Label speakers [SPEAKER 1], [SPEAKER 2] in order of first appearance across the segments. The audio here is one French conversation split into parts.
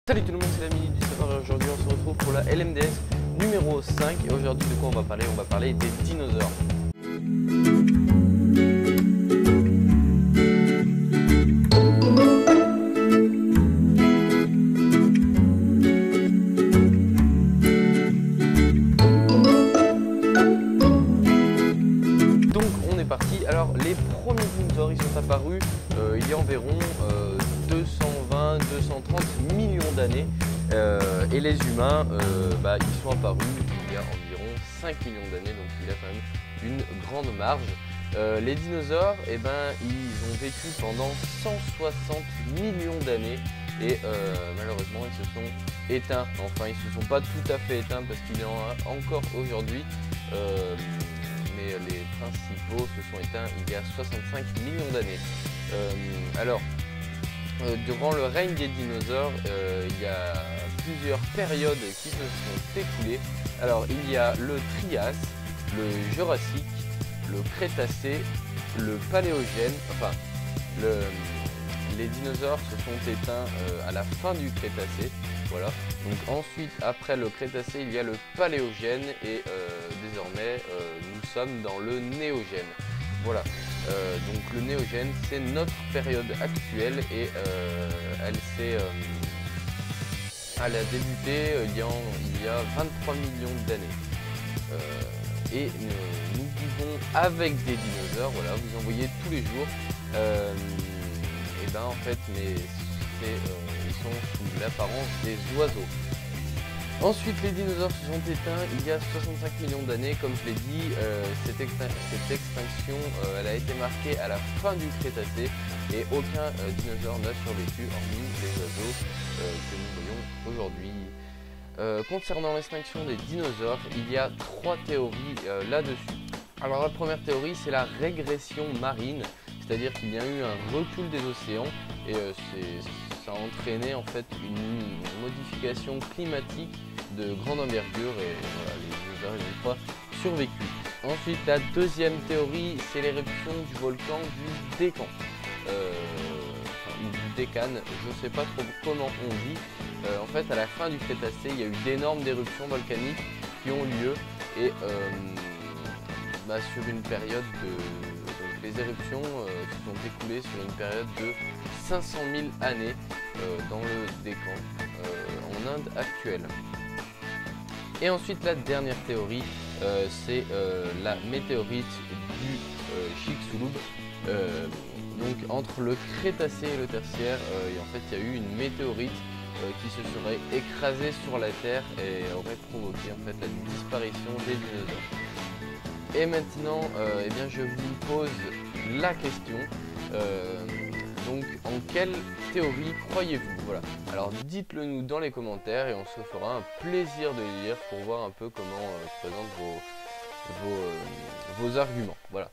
[SPEAKER 1] Salut tout le monde, c'est l'ami du savoir et aujourd'hui on se retrouve pour la LMDS numéro 5 et aujourd'hui de quoi on va parler? On va parler des dinosaures. Donc on est parti. Alors les premiers dinosaures ils sont apparus il y a environ 220-230 millions d'années et les humains ils sont apparus il y a environ 5 millions d'années, donc il y a quand même une grande marge. Les dinosaures, ils ont vécu pendant 160 millions d'années et malheureusement ils se sont éteints. Enfin, ils ne se sont pas tout à fait éteints parce qu'il y en a encore aujourd'hui, mais les principaux se sont éteints il y a 65 millions d'années. Durant le règne des dinosaures, il y a plusieurs périodes qui se sont écoulées. Alors il y a le Trias, le Jurassique, le Crétacé, le Paléogène. Enfin, les dinosaures se sont éteints à la fin du Crétacé. Voilà. Donc ensuite, après le Crétacé, il y a le Paléogène et désormais nous sommes dans le Néogène. Voilà. Donc le Néogène, c'est notre période actuelle et elle a débuté il y a 23 millions d'années. Et nous vivons avec des dinosaures, voilà, vous en voyez tous les jours. En fait, ils sont sous l'apparence des oiseaux. Ensuite, les dinosaures se sont éteints il y a 65 millions d'années. Comme je l'ai dit, cette extinction elle a été marquée à la fin du Crétacé et aucun dinosaure n'a survécu hormis les oiseaux que nous voyons aujourd'hui. Concernant l'extinction des dinosaures, il y a 3 théories là-dessus. Alors la première théorie, c'est la régression marine, c'est-à-dire qu'il y a eu un recul des océans et ça a entraîné en fait une modification climatique de grande envergure et voilà, les dinosaures n'ont pas survécu. Ensuite, la deuxième théorie, c'est l'éruption du volcan du Décan. Du Décan, je ne sais pas trop comment on dit. En fait, à la fin du Crétacé, il y a eu d'énormes éruptions volcaniques qui ont lieu et sur une période donc les éruptions se sont écoulées sur une période de 500 000 années dans le Décan en Inde actuelle. Et ensuite la dernière théorie, c'est la météorite du Chicxulub. Donc entre le Crétacé et le Tertiaire, en fait il y a eu une météorite qui se serait écrasée sur la Terre et aurait provoqué en fait la disparition des dinosaures. Et maintenant, je vous pose la question. Donc, en quelle théorie croyez-vous? Voilà. Alors, dites-le nous dans les commentaires et on se fera un plaisir de les lire pour voir un peu comment se présentent vos arguments. Voilà.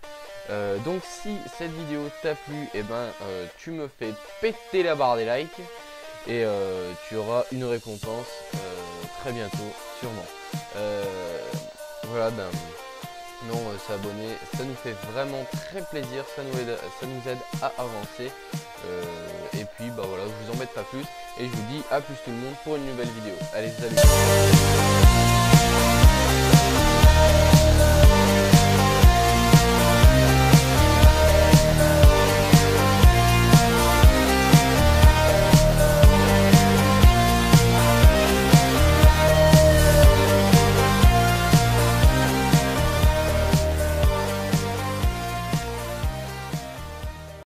[SPEAKER 1] Donc, si cette vidéo t'a plu, tu me fais péter la barre des likes et tu auras une récompense très bientôt, sûrement. Voilà, s'abonner, ça nous fait vraiment très plaisir, ça nous aide à avancer. Et puis voilà, je vous embête pas plus et je vous dis à plus tout le monde pour une nouvelle vidéo. Allez, salut.